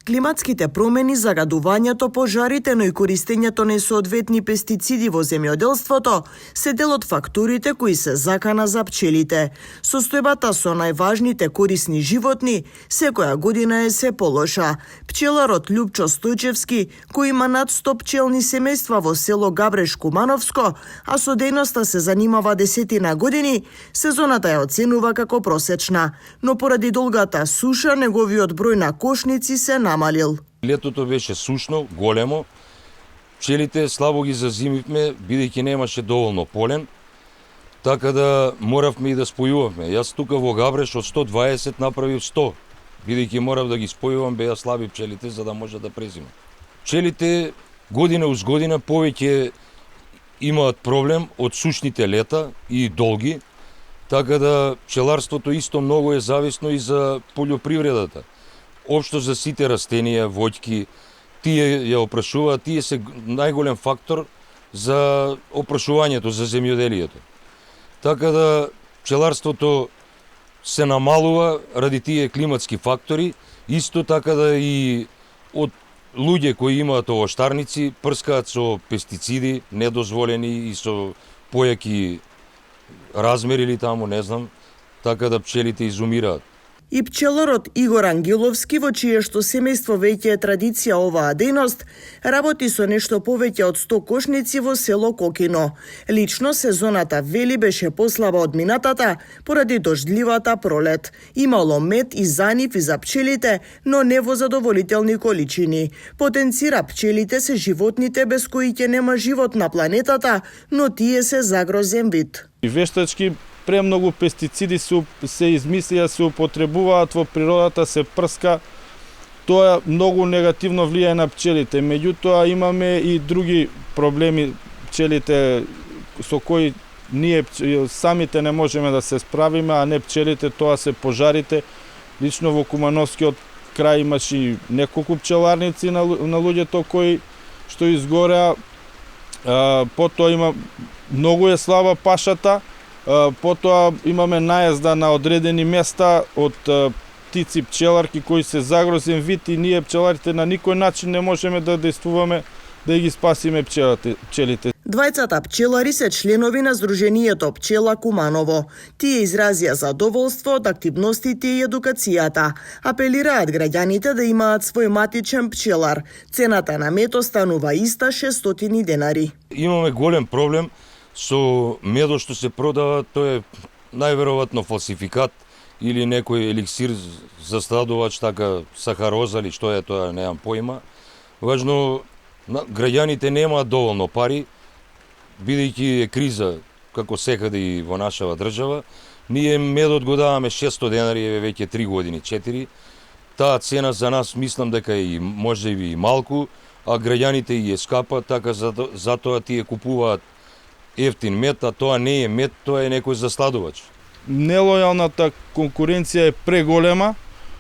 Климатските промени, загадувањето, пожарите, но и користењето на соодветни пестициди во земјоделството се дел од факторите кои се закана за пчелите. Состојбата со најважните корисни животни секоја година е се полоша. Пчеларот Љупчо Стојчевски, кој има над 100 пчелни семејства во село Габреш Кумановско, а со дејноста се занимава десетина години, сезоната ја оценува како просечна, но поради долгата суша неговиот број на кошници се намалил. Летото беше сушно, големо. Пчелите слабо ги зазимивме, бидејќи немаше доволно полен, така да моравме и да спојувавме. Јас тука во Габреш од 120 направив 100, бидејќи морав да ги спојувам, беа слаби пчелите за да може да презима. Пчелите година уз година повеќе имаат проблем од сушните лета и долги, така да пчеларството исто многу е зависно и за полјопривредата. Општо за сите растенија, воќки, тие ја опрашуваат, тие се најголем фактор за опрашувањето, за земјоделието. Така да пчеларството се намалува ради тие климатски фактори, исто така да и од луѓе кои имаат овоштарници прскаат со пестициди недозволени и со појаки размери или таму, не знам, така да пчелите изумираат. И пчеларот Игор Ангеловски, во чие што семејство веќе е традиција оваа дејност, работи со нешто повеќе од 100 кошници во село Кокино. Лично сезоната вели беше послаба од минатата поради дождливата пролет. Имало мед и за нив и за пчелите, но не во задоволителни количини. Потенцира пчелите се животните без кои ќе нема живот на планетата, но тие се загрозен вид. Вештачки премногу пестициди се измислија, се употребуваат во природата, се прска. Тоа многу негативно влијае на пчелите. Меѓутоа имаме и други проблеми пчелите со кои ние самите не можеме да се справиме, а не пчелите, тоа се пожарите. Лично во Кумановскиот крај имаше неколку пчеларници на луѓето кои што изгореа. Потоа има многу е слаба пашата. Потоа имаме најазда на одредени места од птици пчеларки кои се загрозен вид и ние пчеларите на никој начин не можеме да действуваме да ги спасиме пчелите. Двајцата пчелари се членови на Сдруженијето Пчела Куманово. Тие изразија задоволство од активностите и едукацијата. Апелираат граѓаните да имаат свој матичен пчелар. Цената на мед останува иста 600 денари. Имаме голем проблем со медот што се продава, тоа е најверојатно фалсификат или некој еликсир за страдувач, така сахароза или што е тоа, немам поима. Важно, граѓаните немаат доволно пари, бидејќи е криза, како секаде и во нашава држава. Ние медот го даваме 600 денари, веќе 3 години, 4. Таа цена за нас мислам дека е може и малку, а граѓаните и е скапа, така затоа тие купуваат ефтин мед, а тоа не е мед, тоа е некој засладувач. Нелојалната конкуренција е преголема.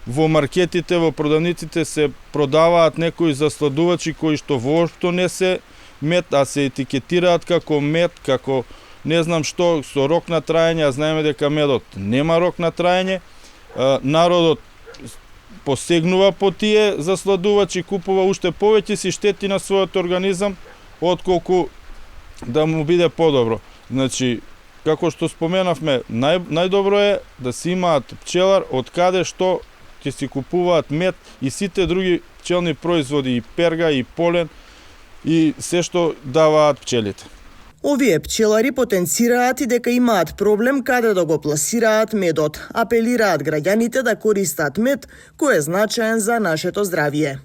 Во маркетите, во продавниците се продаваат некои засладувачи кои што воопшто не се мед, а се етикетираат како мед, како не знам што, со рок на траење, а знаеме дека медот нема рок на траење. Народот посегнува по тие засладувачи, купува уште повеќе си штети на својот организам, отколку да му биде подобро. Значи, како што споменавме, најдобро е да си имаат пчелар од каде што ќе си купуваат мед и сите други пчелни производи, и перга, и полен, и се што даваат пчелите. Овие пчелари потенцираат и дека имаат проблем каде да го пласираат медот. Апелираат граѓаните да користат мед кој е значаен за нашето здравје.